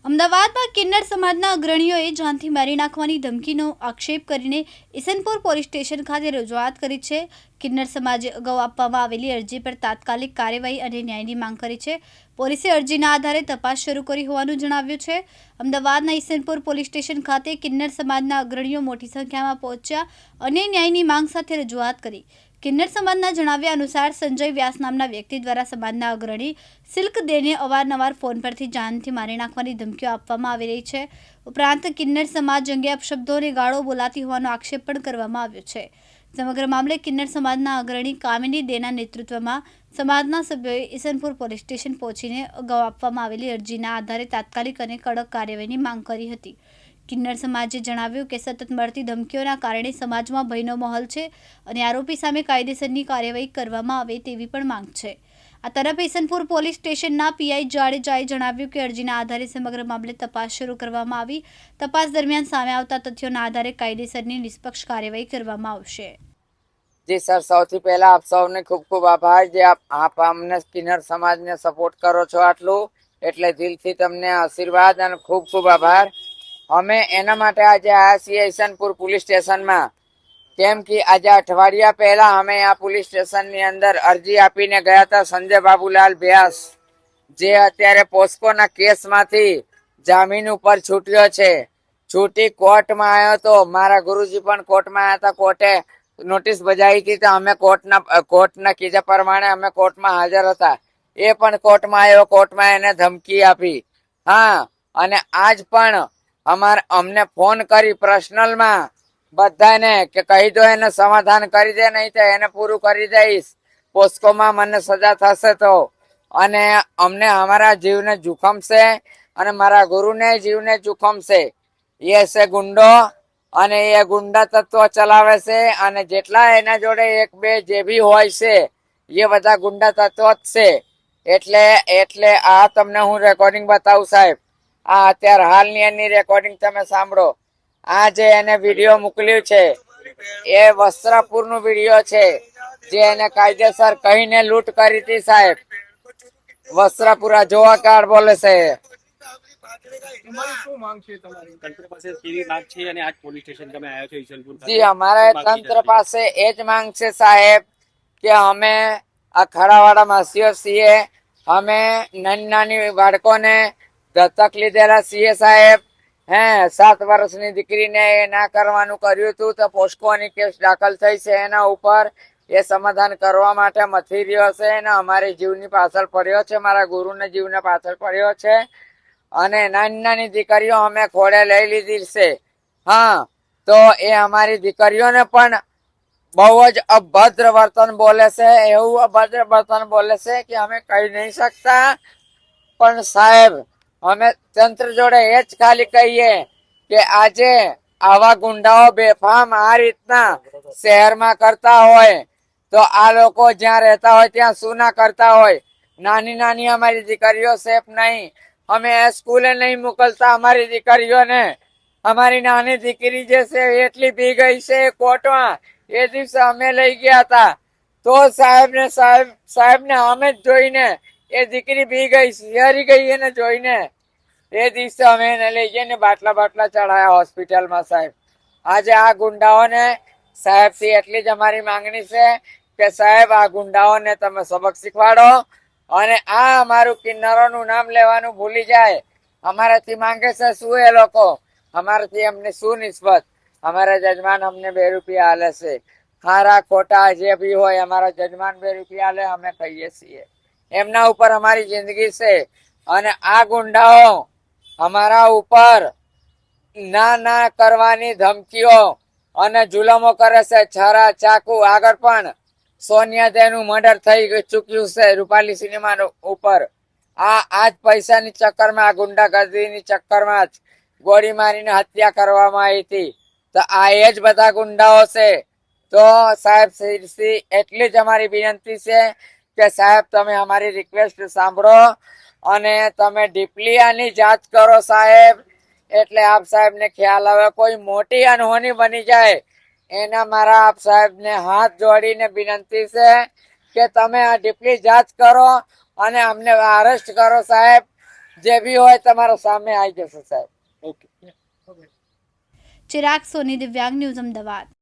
અમદાવાદમાં કિન્નર સમાજના અગ્રણીઓએ જાનથી મારી નાખવાની ધમકીનો આક્ષેપ કરીને ઈસનપુર પોલીસ સ્ટેશન ખાતે રજૂઆત કરી છે. કિન્નર સમાજે અગાઉ આપવામાં આવેલી અરજી પર તાત્કાલિક કાર્યવાહી અને ન્યાયની માંગ કરી છે. પોલીસે અરજીના આધારે તપાસ શરૂ કરી હોવાનું જણાવ્યું છે. અમદાવાદના ઈસનપુર પોલીસ સ્ટેશન ખાતે કિન્નર સમાજના અગ્રણીઓ મોટી સંખ્યામાં પહોંચ્યા અને ન્યાયની માંગ સાથે રજૂઆત કરી. કિન્નર સમાજના જણાવ્યા અનુસાર સંજય વ્યાસ નામના વ્યક્તિ દ્વારા સમાજના અગ્રણી સિલ્ક દેને અવારનવાર ફોન પરથી જાનથી મારી નાખવાની ધમકીઓ આપવામાં આવી રહી છે. ઉપરાંત કિન્નર સમાજ અંગે અપશબ્દો અને ગાળો બોલાતી હોવાનો આક્ષેપ પણ કરવામાં આવ્યો છે. સમગ્ર મામલે કિન્નર સમાજના અગ્રણી કામિની દેના નેતૃત્વમાં સમાજના સભ્યોએ ઈસનપુર પોલીસ સ્ટેશન પહોંચીને અગાઉ આપવામાં આવેલી અરજીના આધારે તાત્કાલિક અને કડક કાર્યવાહીની માંગ કરી હતી. કિન્નર સમાજે જણાવ્યું કે સતત મળતી ધમકીઓના કારણે સમાજમાં ભયનો માહોલ છે અને આરોપી સામે કાયદેસરની કાર્યવાહી કરવામાં આવે તેવી પણ માંગ છે. આ તરફ ઈસનપુર પોલીસ સ્ટેશનના પીઆઈ જાડેજાએ જણાવ્યું કે અરજીના આધારે સમગ્ર મામલે તપાસ શરૂ કરવામાં આવી. તપાસ દરમિયાન સામે આવતા તથ્યોના આધારે કાયદેસરની નિષ્પક્ષ કાર્યવાહી કરવામાં આવશે. જી સર, સૌથી પહેલા આપ સૌને ખૂબ ખૂબ આભાર જે આપ અમને કિન્નર સમાજને સપોર્ટ કરો છો આટલું, એટલે દિલથી તમને આશીર્વાદ અને ખૂબ ખૂબ આભાર. અમે એના માટે આજે આવ્યા છીએ ઈસનપુર પોલીસ સ્ટેશનમાં, કેમ કે આજે અઠવાડિયા પહેલા અમે આ પોલીસ સ્ટેશનની અંદર અરજી આપીને ગયા હતા. સંજય બાબુલાલ વ્યાસ જે અત્યારે પોસ્કોના કેસમાંથી જામીન ઉપર છૂટ્યો છે, છૂટી કોર્ટમાં આવ્યો હતો. મારા ગુરુજી પણ કોર્ટમાં આવ્યા હતા. કોર્ટે નોટિસ બજાવી હતી તો અમે કોર્ટના કીધા પ્રમાણે અમે કોર્ટમાં હાજર હતા. એ પણ કોર્ટમાં આવ્યો, કોર્ટમાં એને ધમકી આપી. હા, અને આજ પણ અમને ફોન કરી પર્સનલમાં બધાને કે કહી દો એને સમાધાન કરી દે, નહીં તો એને પૂરું કરી દઈશ પોસ્કોમાં મને સજા થશે તો. અને અમને અમારા જીવને જોખમ છે અને મારા ગુરુને જીવને જોખમ છે. એ છે ગુંડો અને એ ગુંડા તત્વ ચલાવે છે અને જેટલા એના જોડે એક બે જે બી હોય છે એ બધા ગુંડા તત્વ જ છે. એટલે આ તમને હું રેકોર્ડિંગ બતાવું સાહેબ. આ અત્યારે હાલની એની રેકોર્ડિંગ તમે સાંભળો. આ જે એને વિડીયો મોકલ્યું છે એ વસ્ત્રાપુર નું વિડીયો છે, જે એને કાયદેસર કહીને લૂંટ કરી હતી સાહેબ. વસ્ત્રાપુરા જોવા કાર્ડ બોલે છે. જી, અમારે તંત્ર પાસે એ જ માંગ છે સાહેબ કે અમે આ ખડાવાળા માસીઓ છીએ, અમે નાની નાની બાળકોને દત્તક લીધેલા છીએ સાહેબ. 7 વર્ષની દીકરીને ના કરવાનું કર્યું હતું તો પોસ્કોની કેસ દાખલ થઈ છે એના ઉપર. એ સમાધાન કરવા માટે મથી રહ્યો છે અને અમારી જીવની પાછળ પડ્યો છે, મારા ગુરુને જીવને પાછળ પડ્યો છે. અને નાની નાની દીકરીઓ અમે ખોળે લઈ લીધી છે. હા, તો એ અમારી દીકરીઓને પણ બહુ જ અભદ્ર વર્તન બોલે છે, એવું અભદ્ર વર્તન બોલે છે કે અમે કહી નહીં શકતા. પણ સાહેબ, અમે તંત્ર જોડે એ જ ખાલી કહીએ કે આજે આવા ગુંડાઓ બેફામ આ રીતના શહેરમાં કરતા હોય તો આ લોકો જ્યાં રહેતા હોય ત્યાં શું ના કરતા હોય. નાની નાની અમારી દીકરીઓ સેફ નહીં. અમે સ્કૂલે નહીં મોકલતા અમારી દીકરીઓને. અમારી નાની દીકરી જે છે એટલી પી ગઈ છે કોર્ટમાં. એ દિવસે અમે લઈ ગયા હતા તો સાહેબને અમે જ જોઈને એ દીકરી પી ગઈ, હરી ગઈ એને જોઈને. એ દિવસે અમે એને લઈ જઈને બાટલા ચડાયા હોસ્પિટલમાં સાહેબ. આજે આ ગુંડાઓને સાહેબ થી એટલી જ અમારી માંગણી છે કે સાહેબ આ ગુંડાઓને તમે સબક શીખવાડો અને આ અમારું કિન્નરોનું નામ લેવાનું ભૂલી જાય. અમારાથી માંગે છે શું એ લોકો? અમારાથી અમને શું નિસ્બત? અમારા જજમાન અમને 2 રૂપિયા આલે છે. ખારા ખોટા જે બી હોય અમારા જજમાન 2 રૂપિયા આલે, અમે કહીએ છીએ. એમના ઉપર અમારી જિંદગી છે. અને આ ગુંડાઓ અમારા ઉપર ના કરવાની ધમકીઓ અને જુલમો કરે છે. છરા ચાકુ આગળ પણ સોનિયા દેનું મર્ડર થઈ ચૂક્યું છે રૂપાલી સિનેમા ઉપર. આ જ પૈસાની ચક્કરમાં, આ ગુંડાગર્દીની ચક્કરમાં જ ગોળી મારીને હત્યા કરવામાં આવી હતી. તો આ એ જ બધા ગુંડાઓ છે. તો સાહેબ શ્રી એટલી જ અમારી વિનંતી છે કે સાહેબ તમે અમારી રિક્વેસ્ટ સાંભળો અને તમે ડીપલી આની જાંચ કરો સાહેબ. એટલે આપ સાહેબ ને ખ્યાલ આવે કોઈ મોટી અનહોની બની જાય એના મારા આપ સાહેબ ને હાથ જોડીને વિનંતી છે કે તમે આ ડીપલી જાંચ કરો અને અમને અરેસ્ટ કરો સાહેબ. જે બી હોય તમારા સામે આવી જશે સાહેબ. ઓકે. ચિરાગ સોની, દિવ્યાંગ ન્યૂઝ, અમદાવાદ.